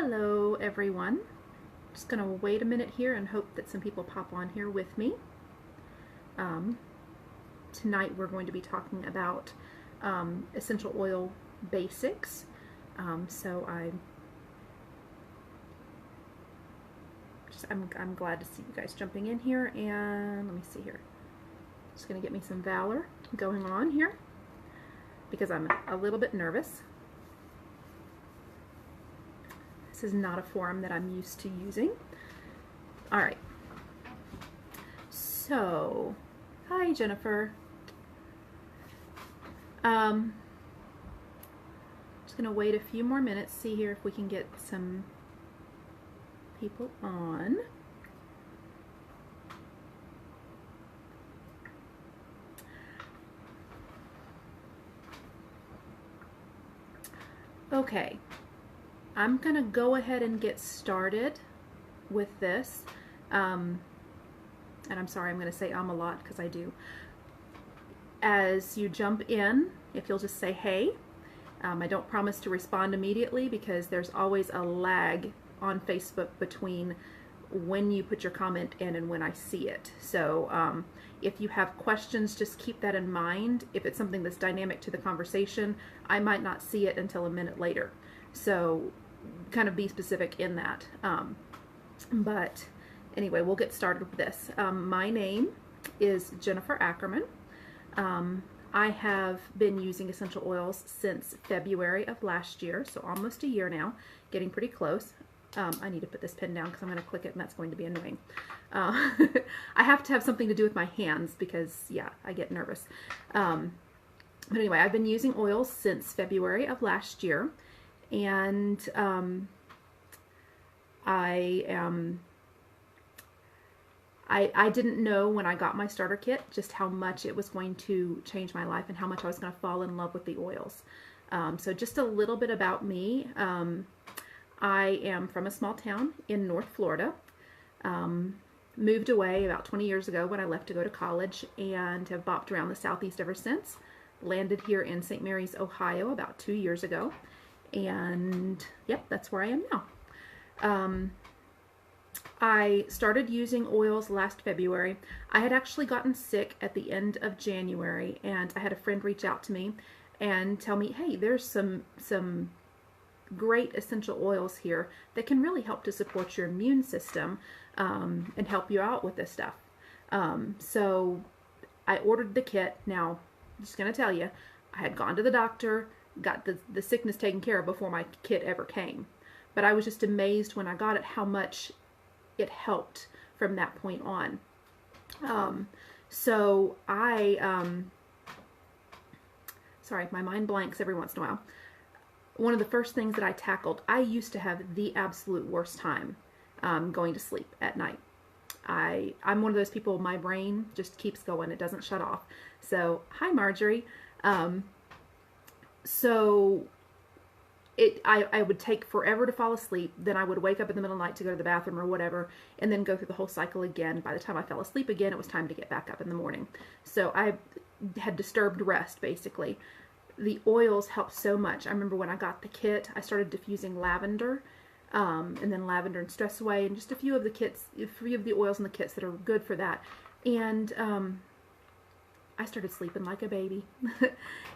Hello everyone. Just gonna wait a minute here and hope that some people pop on here with me. Um, Tonight we're going to be talking about essential oil basics. I'm glad to see you guys jumping in here, and let me see here. Just gonna get me some Valor going on here because I'm a little bit nervous. This is not a forum that I'm used to using. All right. So, hi Jennifer. Just gonna wait a few more minutes, see here if we can get some people on. Okay. I'm gonna go ahead and get started with this. And I'm sorry, I'm gonna say a lot because I do. As you jump in, if you'll just say hey. I don't promise to respond immediately because there's always a lag on Facebook between when you put your comment in and when I see it. So if you have questions, just keep that in mind. If it's something that's dynamic to the conversation, I might not see it until a minute later. So kind of be specific in that. But anyway, we'll get started with this. My name is Jennifer Ackerman. I have been using essential oils since February of last year, so almost a year now, getting pretty close. I need to put this pen down because I'm going to click it and that's going to be annoying. I have to have something to do with my hands because, yeah, I get nervous. But anyway, I've been using oils since February of last year, and I didn't know when I got my starter kit just how much it was going to change my life and how much I was going to fall in love with the oils. So just a little bit about me. I am from a small town in North Florida. Moved away about 20 years ago when I left to go to college and have bopped around the Southeast ever since. Landed here in St. Mary's, Ohio about 2 years ago. And yep, that's where I am now. I started using oils last February. I had actually gotten sick at the end of January, and I had a friend reach out to me and tell me, hey, there's some great essential oils here that can really help to support your immune system and help you out with this stuff. So I ordered the kit. Now, I'm just going to tell you, I had gone to the doctor, got the sickness taken care of before my kit ever came. But I was just amazed when I got it how much it helped from that point on. So sorry, my mind blanks every once in a while. One of the first things that I tackled, I used to have the absolute worst time going to sleep at night. I'm one of those people, my brain just keeps going. It doesn't shut off. So, hi Marjorie. I would take forever to fall asleep. Then I would wake up in the middle of the night to go to the bathroom or whatever, and then go through the whole cycle again. By the time I fell asleep again, it was time to get back up in the morning. So I had disturbed rest, basically. The oils help so much. I remember when I got the kit, I started diffusing lavender, and then lavender and stress away, and just a few of the oils in the kits that are good for that. And I started sleeping like a baby.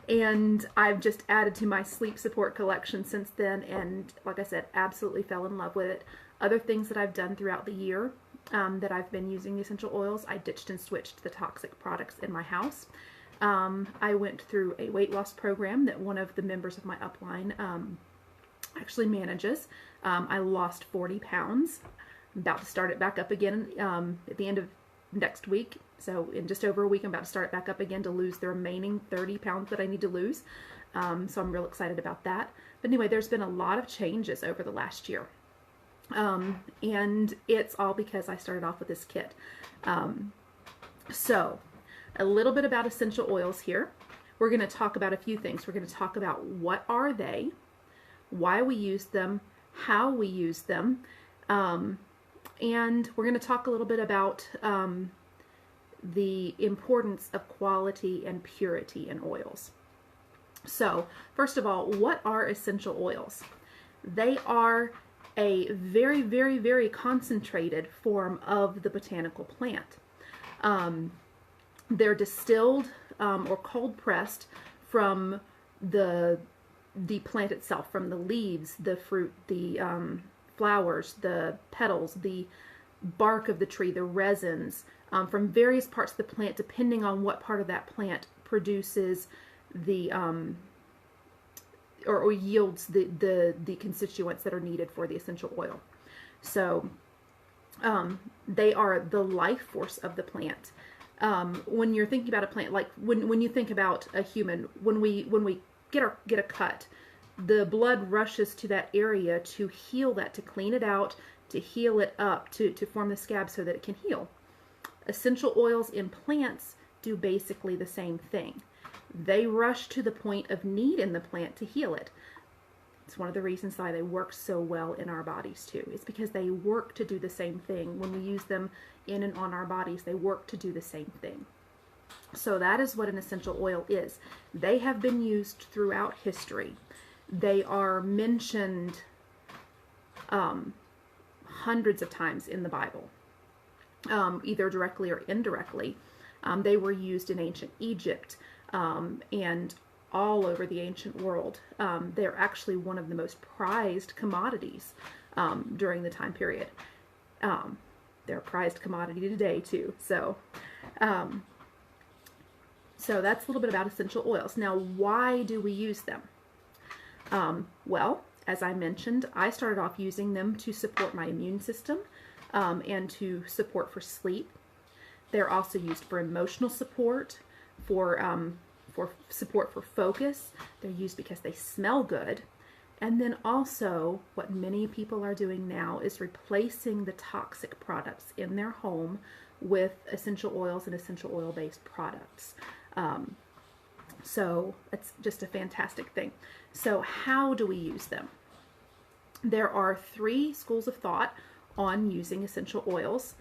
And I've just added to my sleep support collection since then, and like I said, absolutely fell in love with it. Other things that I've done throughout the year that I've been using the essential oils, I ditched and switched the toxic products in my house. I went through a weight loss program that one of the members of my upline actually manages. I lost 40 pounds. I'm about to start it back up again at the end of next week. So in just over a week, I'm about to start it back up again to lose the remaining 30 pounds that I need to lose. So I'm real excited about that. But anyway, there's been a lot of changes over the last year. And it's all because I started off with this kit. So a little bit about essential oils here. We're going to talk about a few things. We're going to talk about what are they, why we use them, how we use them, and we're going to talk a little bit about the importance of quality and purity in oils. So, first of all, what are essential oils? They are a very, very, very concentrated form of the botanical plant. They're distilled or cold pressed from the plant itself, from the leaves, the fruit, the flowers, the petals, the bark of the tree, the resins, from various parts of the plant, depending on what part of that plant produces the or yields the constituents that are needed for the essential oil. So they are the life force of the plant. When you're thinking about a plant, like when you think about a human, when we get a cut, the blood rushes to that area to heal that, to clean it out, to heal it up, to form the scab so that it can heal. Essential oils in plants do basically the same thing. They rush to the point of need in the plant to heal it. It's one of the reasons why they work so well in our bodies too. It's because they work to do the same thing. When we use them in and on our bodies, they work to do the same thing. So that is what an essential oil is. They have been used throughout history. They are mentioned hundreds of times in the Bible, either directly or indirectly. They were used in ancient Egypt and all over the ancient world. They're actually one of the most prized commodities during the time period. They're a prized commodity today too. So that's a little bit about essential oils. Now, why do we use them? Well, as I mentioned, I started off using them to support my immune system and to support for sleep. They're also used for emotional support, for support for focus. They're used because they smell good. And then also, what many people are doing now is replacing the toxic products in their home with essential oils and essential oil-based products. So it's just a fantastic thing. So how do we use them? There are 3 schools of thought on using essential oils.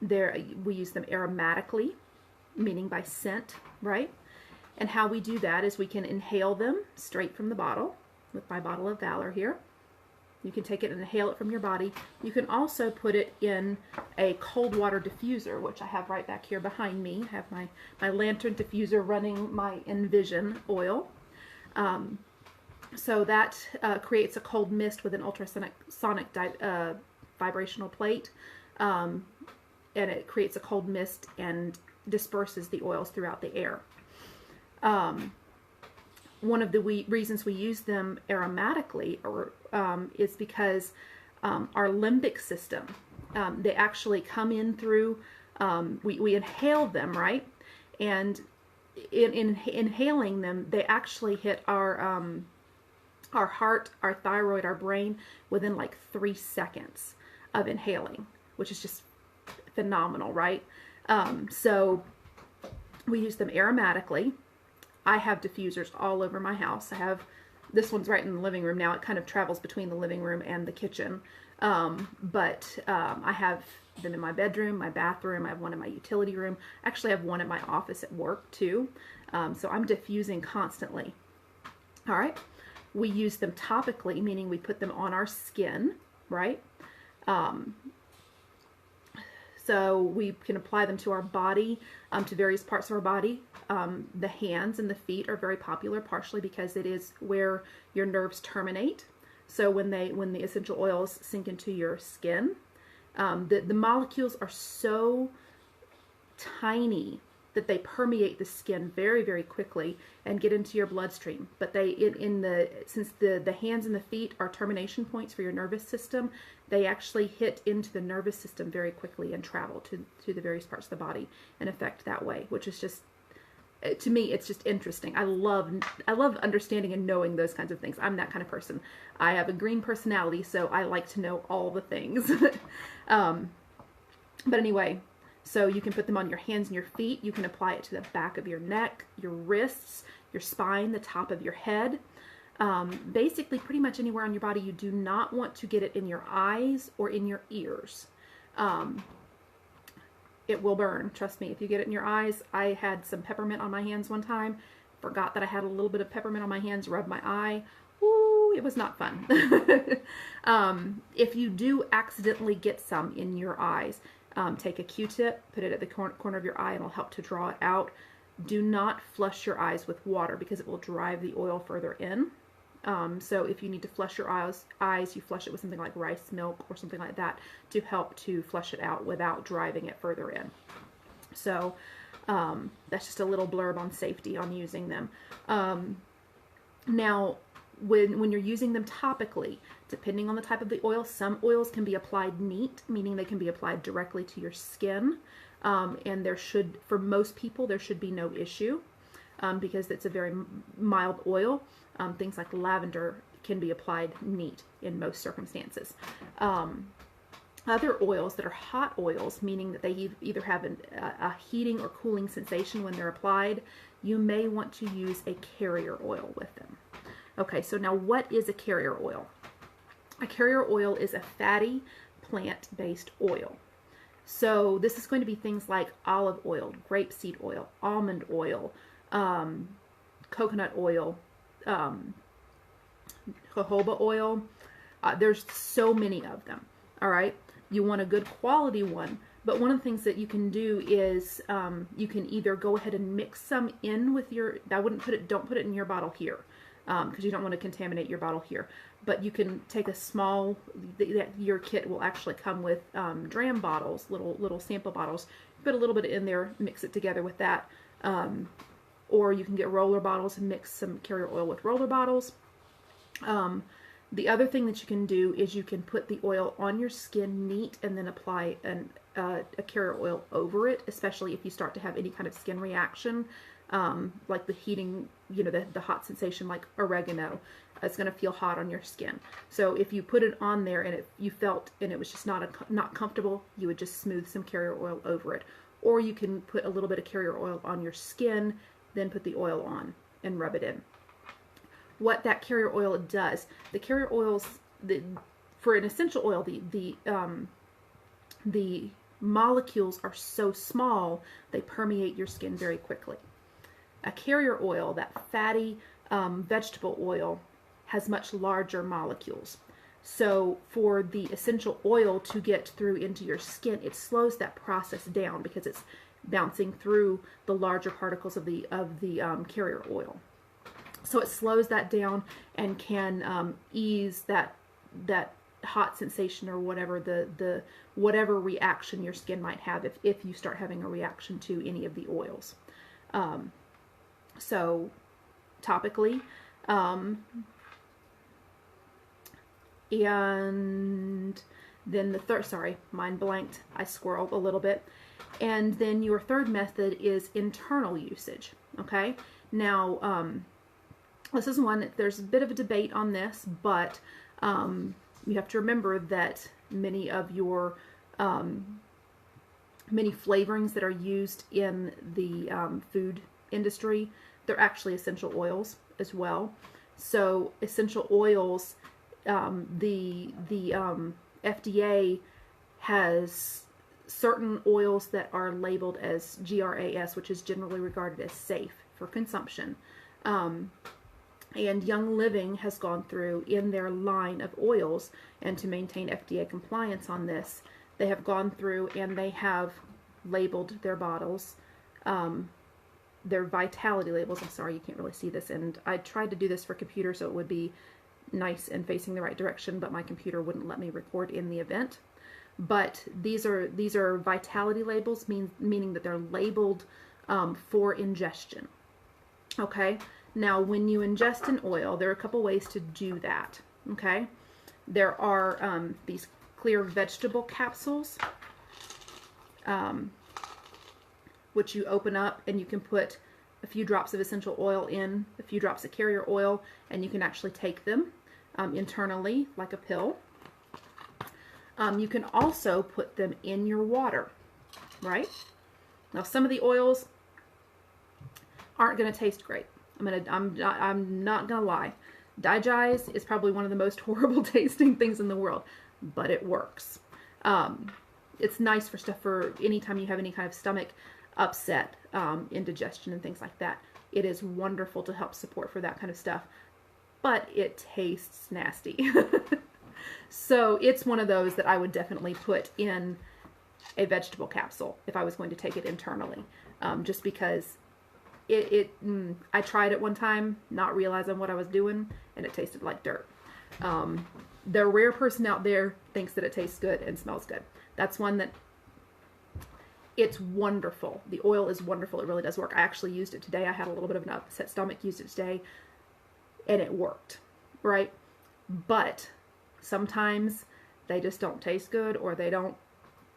We use them aromatically, meaning by scent, right? And how we do that is we can inhale them straight from the bottle with my bottle of Valor here. You can take it and inhale it from your body. You can also put it in a cold water diffuser, which I have right back here behind me. I have my lantern diffuser running my Envision oil. So that creates a cold mist with an ultrasonic vibrational plate. And it creates a cold mist and disperses the oils throughout the air. One of the reasons we use them aromatically is because our limbic system, they actually come in through, we inhale them, right? And in inhaling them, they actually hit our heart, our thyroid, our brain within like 3 seconds of inhaling, which is just phenomenal, right? So we use them aromatically. I have diffusers all over my house. This one's right in the living room now. It kind of travels between the living room and the kitchen. But I have them in my bedroom, my bathroom. I have one in my utility room. Actually, I have one at my office at work too. So I'm diffusing constantly. All right. We use them topically, meaning we put them on our skin, right? So we can apply them to our body, to various parts of our body. The hands and the feet are very popular, partially because it is where your nerves terminate. So when the essential oils sink into your skin, the molecules are so tiny that they permeate the skin very, very quickly and get into your bloodstream. But since the hands and the feet are termination points for your nervous system, they actually hit into the nervous system very quickly and travel to the various parts of the body and affect that way, which is just, to me, it's just interesting. I love understanding and knowing those kinds of things. I'm that kind of person. I have a green personality, so I like to know all the things. But anyway, so you can put them on your hands and your feet. You can apply it to the back of your neck, your wrists, your spine, the top of your head. Basically, pretty much anywhere on your body. You do not want to get it in your eyes or in your ears. It will burn. Trust me, if you get it in your eyes. I had some peppermint on my hands one time. Forgot that I had a little bit of peppermint on my hands, rubbed my eye. Ooh, it was not fun. If you do accidentally get some in your eyes, take a Q-tip, put it at the corner of your eye, and it'll help to draw it out. Do not flush your eyes with water because it will drive the oil further in. So if you need to flush your eyes, you flush it with something like rice milk or something like that to help to flush it out without driving it further in. So that's just a little blurb on safety on using them. Now, when you're using them topically, depending on the type of the oil, some oils can be applied neat, meaning they can be applied directly to your skin. And for most people, there should be no issue because it's a very mild oil. Things like lavender can be applied neat in most circumstances. Other oils that are hot oils, meaning that they either have a heating or cooling sensation when they're applied, you may want to use a carrier oil with them. Okay, so now what is a carrier oil? A carrier oil is a fatty plant-based oil. So this is going to be things like olive oil, grapeseed oil, almond oil, coconut oil, jojoba oil. There's so many of them. All right. You want a good quality one, but one of the things that you can do is you can either go ahead and mix some in with your. Don't put it in your bottle here because you don't want to contaminate your bottle here. But you can take a small. Your kit will actually come with dram bottles, little sample bottles. Put a little bit in there, mix it together with that. Or you can get roller bottles and mix some carrier oil with roller bottles. The other thing that you can do is you can put the oil on your skin neat and then apply a carrier oil over it, especially if you start to have any kind of skin reaction, like the heating, the hot sensation like oregano. It's going to feel hot on your skin. So if you put it on there and you felt and it was just not comfortable, you would just smooth some carrier oil over it. Or you can put a little bit of carrier oil on your skin, then put the oil on and rub it in. What that carrier oil does, the carrier oils, for an essential oil, the molecules are so small, they permeate your skin very quickly. A carrier oil, that fatty vegetable oil, has much larger molecules. So for the essential oil to get through into your skin, it slows that process down because it's bouncing through the larger particles of the carrier oil. So it slows that down and can ease that hot sensation or whatever whatever reaction your skin might have if you start having a reaction to any of the oils. So topically, and then the third, sorry, mind blanked, I squirreled a little bit. And then your third method is internal usage. Okay, now this is one, there's a bit of a debate on this, but you have to remember that many of your many flavorings that are used in the food industry, they're actually essential oils as well. So essential oils, the FDA has certain oils that are labeled as GRAS, which is generally regarded as safe for consumption. And Young Living has gone through in their line of oils, and to maintain FDA compliance on this, they have gone through and they have labeled their bottles, their vitality labels. I'm sorry, you can't really see this, and I tried to do this for computer so it would be nice and facing the right direction, but my computer wouldn't let me record in the event. But these are vitality labels, meaning that they're labeled for ingestion. Okay. Now, when you ingest an oil, there are a couple ways to do that, okay? There are these clear vegetable capsules, which you open up and you can put a few drops of essential oil in, a few drops of carrier oil, and you can actually take them internally like a pill. You can also put them in your water, right? Now, some of the oils aren't going to taste great. I'm not gonna lie. Digize is probably one of the most horrible tasting things in the world, but it works. It's nice for stuff for anytime you have any kind of stomach upset, indigestion and things like that. It is wonderful to help support for that kind of stuff. but it tastes nasty. So it's one of those that I would definitely put in a vegetable capsule if I was going to take it internally, just because I tried it one time, not realizing what I was doing, and it tasted like dirt. The rare person out there thinks that it tastes good and smells good. That's one that it's wonderful. The oil is wonderful. It really does work. I actually used it today. I had a little bit of an upset stomach, used it today, and it worked, right? But sometimes they just don't taste good or they don't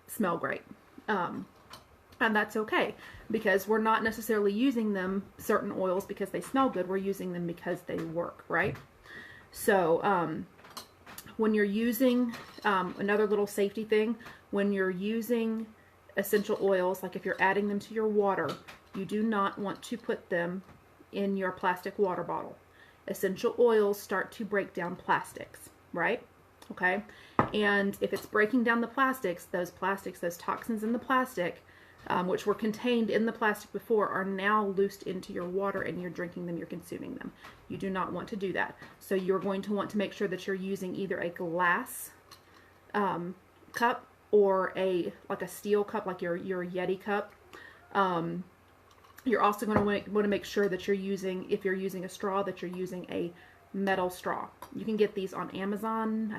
smell great. And that's okay, because we're not necessarily using them, certain oils, because they smell good. We're using them because they work, right? So when you're using, another little safety thing, when you're using essential oils, like if you're adding them to your water, you do not want to put them in your plastic water bottle. Essential oils start to break down plastics, right? Okay, and if it's breaking down the plastics, those toxins in the plastic, which were contained in the plastic before, are now loosed into your water, and you're drinking them, you're consuming them. You do not want to do that. So you're going to want to make sure that you're using either a glass cup or like a steel cup, like your Yeti cup. You're also going to want to make sure that you're using, if you're using a straw, that you're using a metal straw. You can get these on Amazon.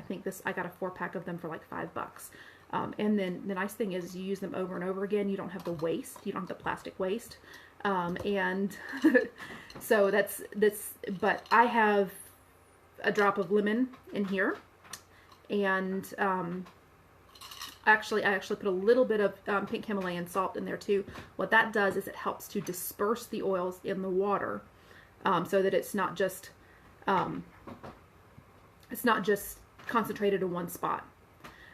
I got a 4-pack of them for like $5. And then the nice thing is you use them over and over again. You don't have the waste. You don't have the plastic waste. And so that's this, but I have a drop of lemon in here. And I actually put a little bit of pink Himalayan salt in there too. What that does is it helps to disperse the oils in the water, so that it's not just concentrated in one spot.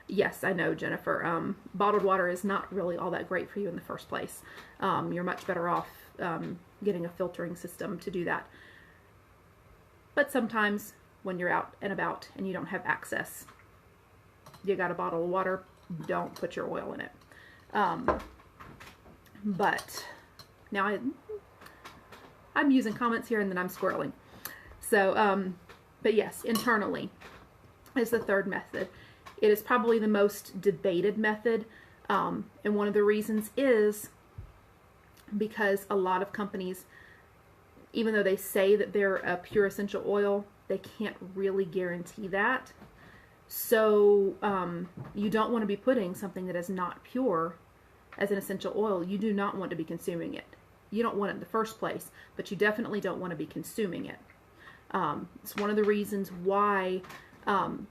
Yes, I know, Jennifer. Bottled water is not really all that great for you in the first place. You're much better off getting a filtering system to do that. But sometimes when you're out and about and you don't have access, you got a bottle of water, don't put your oil in it. But now I'm using comments here and then I'm squirreling. So, but yes, internally is the third method. It is probably the most debated method, and one of the reasons is because a lot of companies, even though they say that they're a pure essential oil, they can't really guarantee that. So you don't want to be putting something that is not pure as an essential oil. You do not want to be consuming it. You don't want it in the first place, but you definitely don't want to be consuming it. It's one of the reasons why, and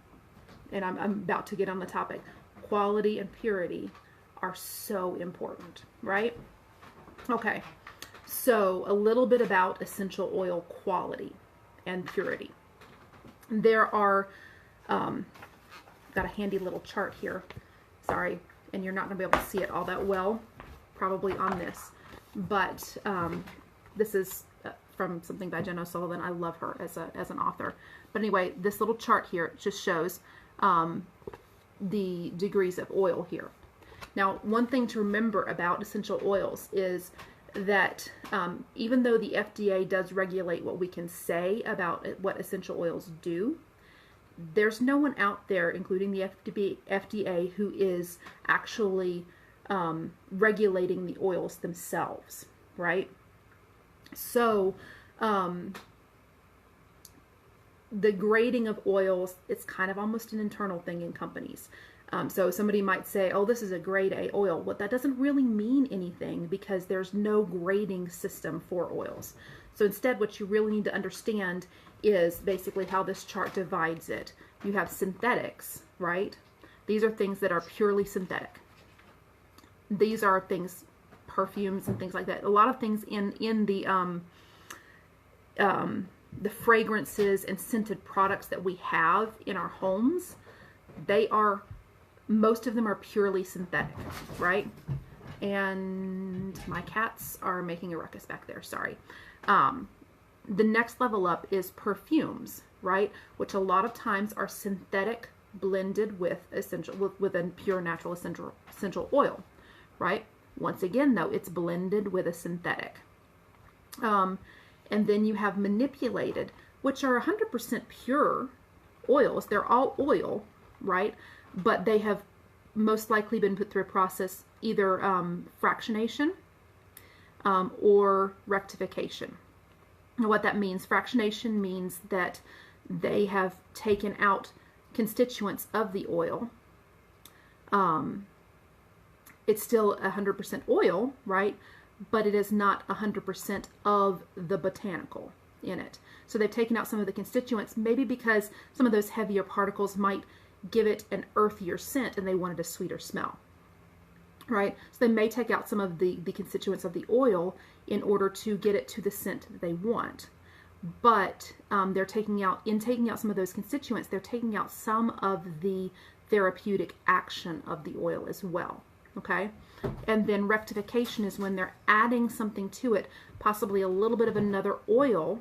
I'm about to get on the topic, quality and purity are so important, right? Okay, so a little bit about essential oil quality and purity. There are, got a handy little chart here, sorry, and you're not going to be able to see it all that well, probably on this, but this is from something by Jen O'Sullivan. I love her as an author. But anyway, this little chart here just shows the degrees of oil here. Now, one thing to remember about essential oils is that even though the FDA does regulate what we can say about what essential oils do, there's no one out there, including the FDA, who is actually regulating the oils themselves, right? So the grading of oils, it's kind of almost an internal thing in companies. So somebody might say, oh, this is a grade A oil. Well, that doesn't really mean anything because there's no grading system for oils. So instead, what you really need to understand is basically how this chart divides it. You have synthetics, right? These are things that are purely synthetic. These are things, perfumes and things like that. A lot of things in the fragrances and scented products that we have in our homes, most of them are purely synthetic, right? And my cats are making a ruckus back there, sorry. The next level up is perfumes, right? Which a lot of times are synthetic blended with a pure natural essential oil, right? Once again, though, it's blended with a synthetic. And then you have manipulated, which are 100% pure oils. They're all oil, right? But they have most likely been put through a process, either fractionation or rectification. And what that means, fractionation means that they have taken out constituents of the oil. It's still 100% oil, right? But it is not 100% of the botanical in it. So they've taken out some of the constituents, maybe because some of those heavier particles might give it an earthier scent and they wanted a sweeter smell, right? So they may take out some of the constituents of the oil in order to get it to the scent that they want. But they're taking out some of those constituents, they're taking out some of the therapeutic action of the oil as well, okay? And then rectification is when they're adding something to it, possibly a little bit of another oil,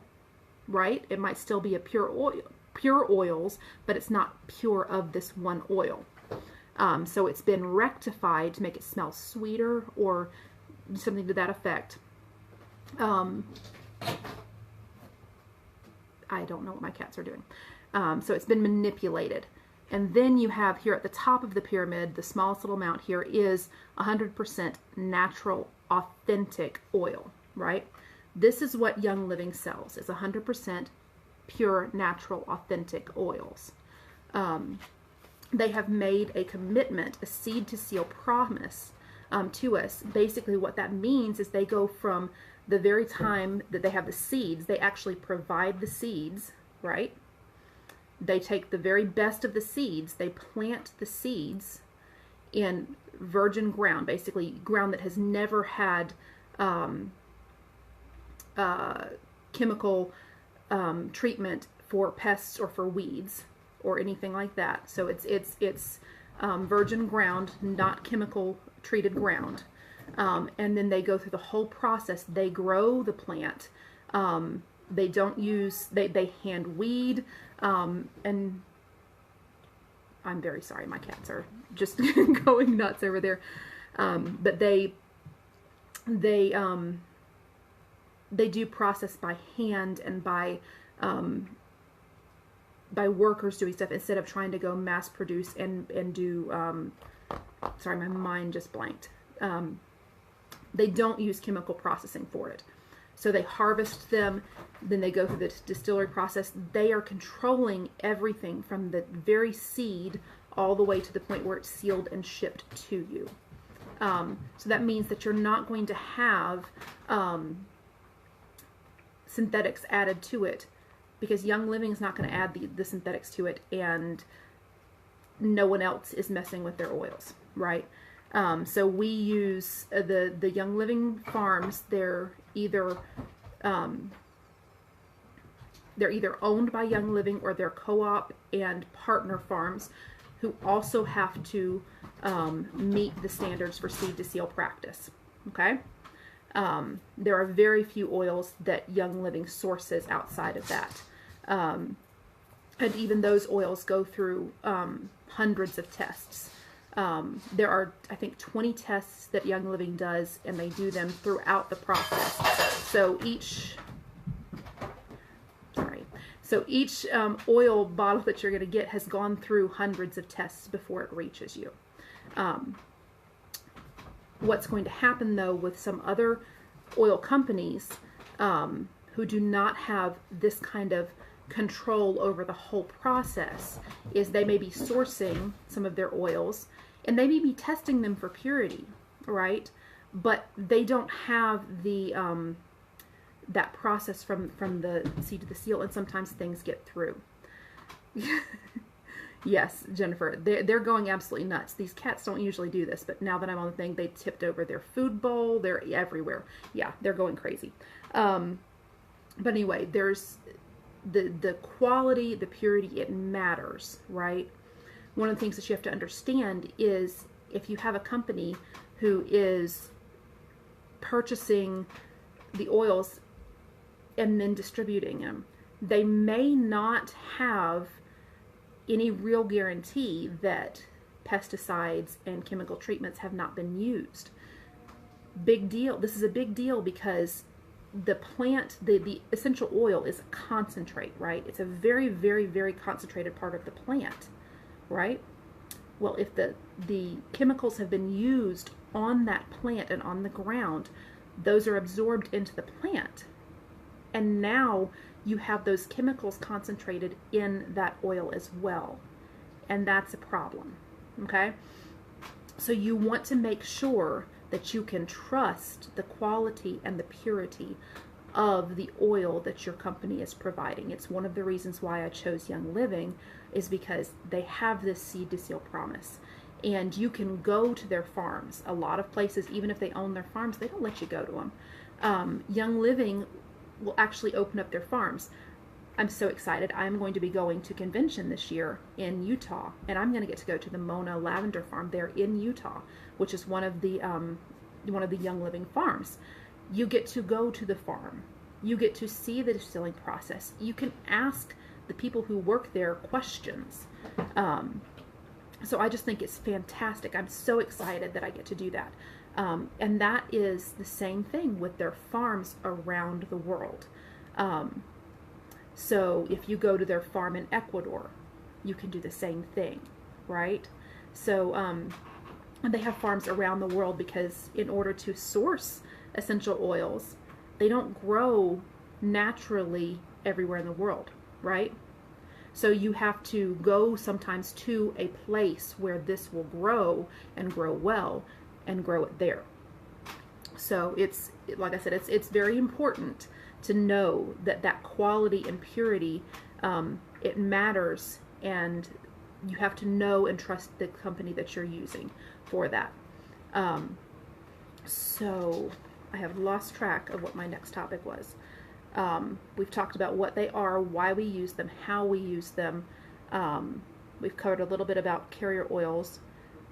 right? It might still be a pure oils, but it's not pure of this one oil. So it's been rectified to make it smell sweeter or something to that effect. I don't know what my cats are doing. So it's been manipulated. And then you have here at the top of the pyramid, the smallest little amount here is 100% natural, authentic oil, right? This is what Young Living sells, is 100% pure, natural, authentic oils. They have made a commitment, a seed to seal promise to us. Basically what that means is they go from the very time that they have the seeds, they actually provide the seeds, right? They take the very best of the seeds, they plant the seeds in virgin ground, basically ground that has never had chemical treatment for pests or for weeds or anything like that. So it's virgin ground, not chemical treated ground. And then they go through the whole process. They grow the plant. They don't use, they hand weed, and I'm very sorry, my cats are just going nuts over there. But they do process by hand and by workers doing stuff instead of trying to go mass produce and do, sorry, my mind just blanked. They don't use chemical processing for it. So they harvest them, then they go through the distillery process. They are controlling everything from the very seed all the way to the point where it's sealed and shipped to you. So that means that you're not going to have synthetics added to it, because Young Living is not going to add the synthetics to it, and no one else is messing with their oils, right? So we use the Young Living farms. They're either owned by Young Living or they're co-op and partner farms who also have to meet the standards for seed to seal practice. Okay, there are very few oils that Young Living sources outside of that, and even those oils go through hundreds of tests. There are, I think, 20 tests that Young Living does, and they do them throughout the process. So each oil bottle that you're going to get has gone through hundreds of tests before it reaches you. What's going to happen, though, with some other oil companies who do not have this kind of control over the whole process is they may be sourcing some of their oils and they may be testing them for purity, right? But they don't have the that process from the seed to the seal, and sometimes things get through. Yes, Jennifer, they're going absolutely nuts. These cats don't usually do this, but now that I'm on the thing, they tipped over their food bowl. They're everywhere. Yeah, they're going crazy. But anyway, there's the quality, the purity, it matters, right? One of the things that you have to understand is if you have a company who is purchasing the oils and then distributing them, they may not have any real guarantee that pesticides and chemical treatments have not been used. Big deal. This is a big deal because the plant, the essential oil is a concentrate, right? It's a very, very, very concentrated part of the plant, right? Well, if the chemicals have been used on that plant and on the ground, those are absorbed into the plant. And now you have those chemicals concentrated in that oil as well. And that's a problem, okay? So you want to make sure that you can trust the quality and the purity of the oil that your company is providing. It's one of the reasons why I chose Young Living, is because they have this seed to seal promise. And you can go to their farms. A lot of places, even if they own their farms, they don't let you go to them. Young Living will actually open up their farms. I'm so excited. I'm going to be going to convention this year in Utah, and I'm going to get to go to the Mona Lavender Farm there in Utah, which is one of the Young Living farms. You get to go to the farm. You get to see the distilling process. You can ask the people who work there questions. So I just think it's fantastic. I'm so excited that I get to do that. And that is the same thing with their farms around the world. So if you go to their farm in Ecuador, you can do the same thing, right? So they have farms around the world because in order to source essential oils, they don't grow naturally everywhere in the world, right? So you have to go sometimes to a place where this will grow and grow well and grow it there. So it's, like I said, it's very important to know that quality and purity, it matters, and you have to know and trust the company that you're using for that. So I have lost track of what my next topic was. We've talked about what they are, why we use them, how we use them. We've covered a little bit about carrier oils,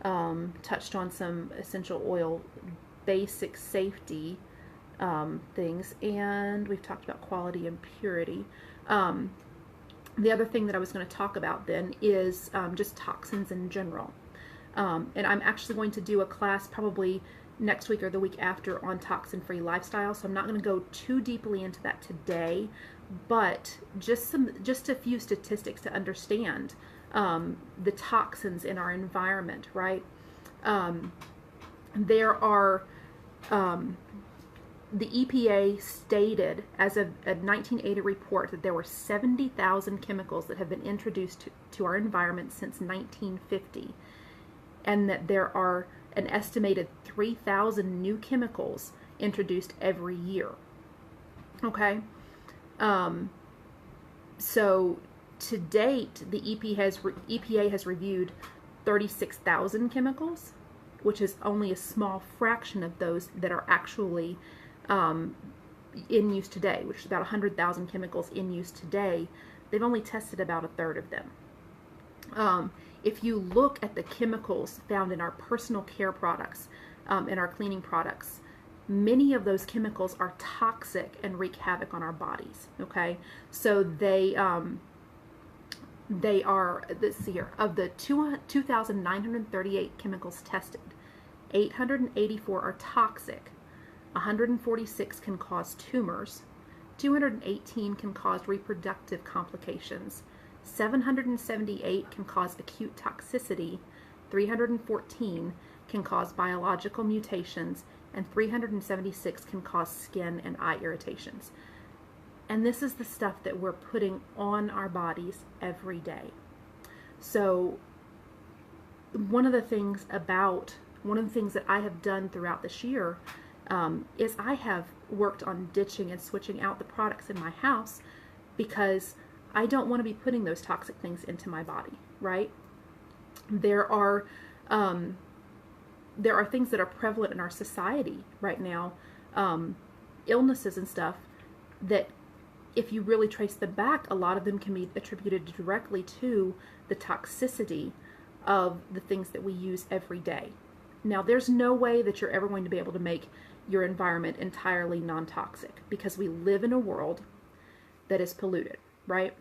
touched on some essential oil basic safety things, and we've talked about quality and purity. The other thing that I was going to talk about then is just toxins in general. And I'm actually going to do a class probably next week or the week after on toxin-free lifestyle, so I'm not going to go too deeply into that today, but just a few statistics to understand the toxins in our environment, right? There are the EPA stated as of a 1980 report that there were 70,000 chemicals that have been introduced to our environment since 1950, and that there are an estimated 3,000 new chemicals introduced every year. Okay? So to date, the EPA has reviewed 36,000 chemicals, which is only a small fraction of those that are actually in use today, which is about 100,000 chemicals in use today. They've only tested about a third of them. If you look at the chemicals found in our personal care products, in our cleaning products, many of those chemicals are toxic and wreak havoc on our bodies. Okay, so they are, let's see here, of the 2,938 chemicals tested, 884 are toxic, 146 can cause tumors, 218 can cause reproductive complications, 778 can cause acute toxicity, 314 can cause biological mutations, and 376 can cause skin and eye irritations. And this is the stuff that we're putting on our bodies every day. So one of the things that I have done throughout this year is I have worked on ditching and switching out the products in my house because I don't want to be putting those toxic things into my body, right? There are things that are prevalent in our society right now, illnesses and stuff, that if you really trace them back, a lot of them can be attributed directly to the toxicity of the things that we use every day. Now, there's no way that you're ever going to be able to make your environment entirely non-toxic because we live in a world that is polluted, right?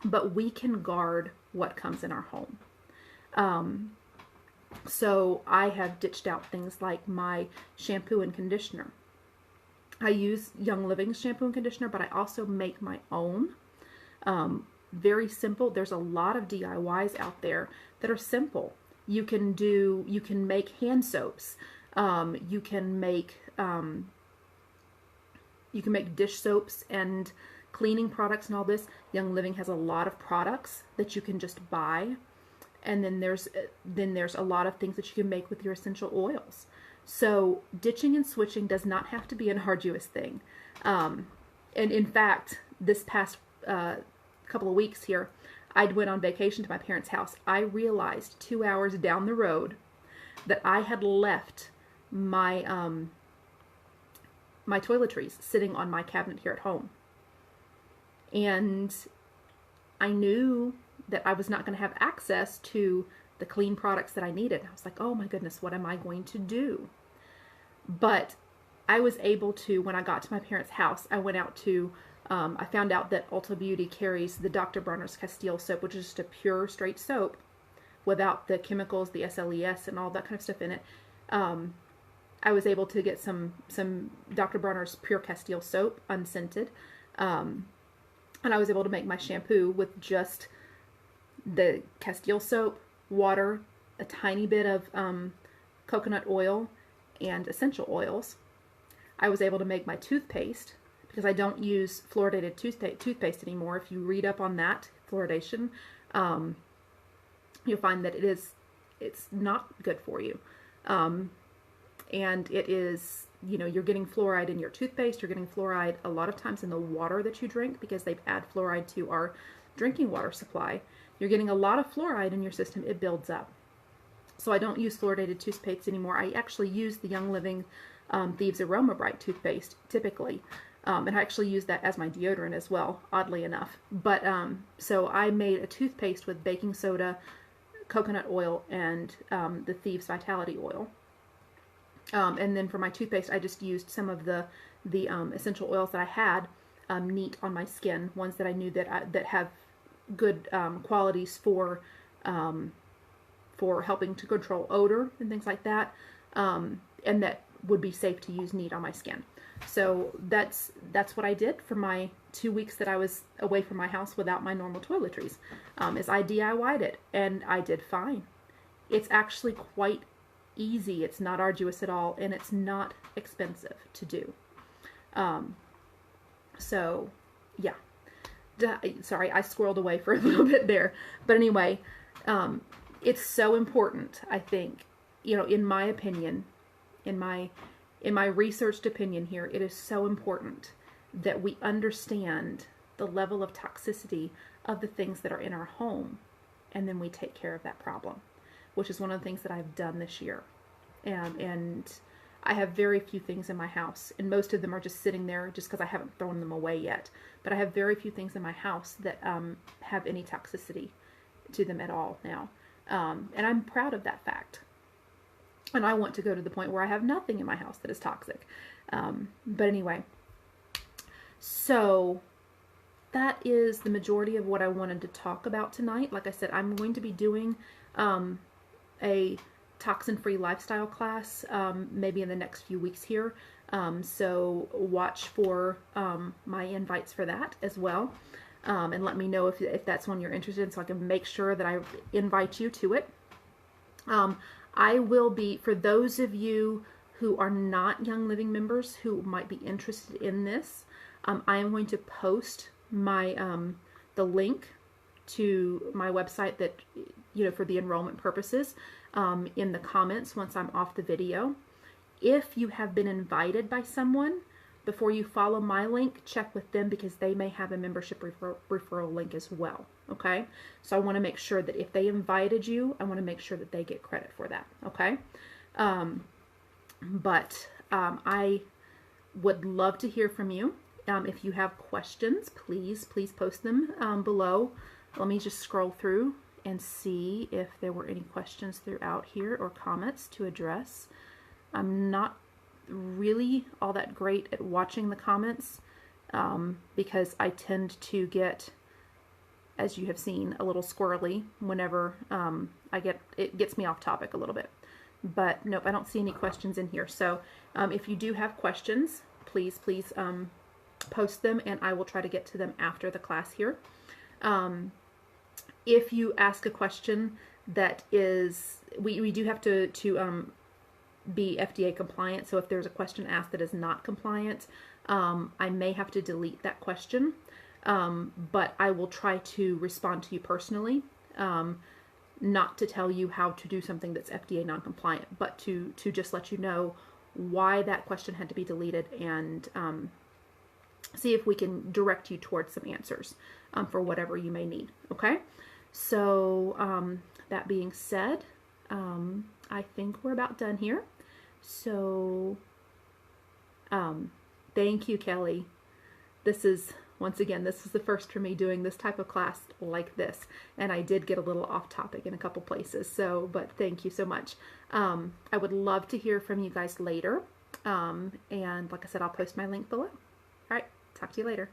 But we can guard what comes in our home. So I have ditched out things like my shampoo and conditioner. I use Young Living's shampoo and conditioner, but I also make my own. Very simple. There's a lot of DIYs out there that are simple. You can make hand soaps. You can make dish soaps and cleaning products and all this. Young Living has a lot of products that you can just buy. And then there's a lot of things that you can make with your essential oils. So ditching and switching does not have to be an arduous thing. And in fact, this past couple of weeks here, I went on vacation to my parents' house. I realized 2 hours down the road that I had left my my toiletries sitting on my cabinet here at home. And I knew that I was not going to have access to the clean products that I needed. I was like, oh my goodness, what am I going to do? But I was able to, when I got to my parents' house, I went out to, I found out that Ulta Beauty carries the Dr. Bronner's Castile soap, which is just a pure, straight soap without the chemicals, the SLES, and all that kind of stuff in it. I was able to get some Dr. Bronner's Pure Castile soap, unscented, and I was able to make my shampoo with just the Castile soap, water, a tiny bit of coconut oil, and essential oils. I was able to make my toothpaste, because I don't use fluoridated toothpaste anymore. If you read up on that, fluoridation, you'll find that it's not good for you. And it is, you're getting fluoride in your toothpaste, you're getting fluoride a lot of times in the water that you drink, because they add fluoride to our drinking water supply. You're getting a lot of fluoride in your system, it builds up. So I don't use fluoridated toothpaste anymore. I actually use the Young Living Thieves Aroma Bright toothpaste, typically. And I actually use that as my deodorant as well, oddly enough. But, so I made a toothpaste with baking soda, coconut oil, and the Thieves Vitality Oil. And then for my toothpaste, I just used some of the essential oils that I had neat on my skin, ones that I knew that have good qualities for helping to control odor and things like that, and that would be safe to use neat on my skin. So that's what I did for my 2 weeks that I was away from my house without my normal toiletries, is I DIY'd it, and I did fine. It's actually quite easy. It's not arduous at all, and it's not expensive to do. So yeah, sorry, I squirreled away for a little bit there, but anyway, it's so important, I think, in my opinion, in my researched opinion here, it is so important that we understand the level of toxicity of the things that are in our home, and then we take care of that problem, which is one of the things that I've done this year. And I have very few things in my house, and most of them are just sitting there just because I haven't thrown them away yet. But I have very few things in my house that have any toxicity to them at all now. And I'm proud of that fact. And I want to go to the point where I have nothing in my house that is toxic. But anyway, so that is the majority of what I wanted to talk about tonight. Like I said, I'm going to be doing a toxin-free lifestyle class maybe in the next few weeks here. So watch for my invites for that as well. And let me know if that's one you're interested in, so I can make sure that I invite you to it. I will be, for those of you who are not Young Living members who might be interested in this, I am going to post my the link to my website that, for the enrollment purposes, in the comments once I'm off the video. If you have been invited by someone, before you follow my link, check with them, because they may have a membership referral link as well. Okay? So I want to make sure that if they invited you, I want to make sure that they get credit for that. Okay? But I would love to hear from you. If you have questions, please post them below. Let me just scroll through and see if there were any questions throughout here or comments to address. I'm not really all that great at watching the comments because I tend to get, as you have seen, a little squirrely whenever it gets me off topic a little bit. But nope, I don't see any questions in here. So if you do have questions, please post them, and I will try to get to them after the class here. If you ask a question that is, we do have to be FDA compliant, so if there's a question asked that is not compliant, I may have to delete that question, but I will try to respond to you personally, not to tell you how to do something that's FDA non-compliant, but to just let you know why that question had to be deleted, and see if we can direct you towards some answers for whatever you may need. Okay, so that being said, I think we're about done here. So thank you, Kelly. This is, once again, this is the first for me doing this type of class like this, and I did get a little off topic in a couple places, so, but thank you so much. I would love to hear from you guys later, and like I said, I'll post my link below. All right, talk to you later.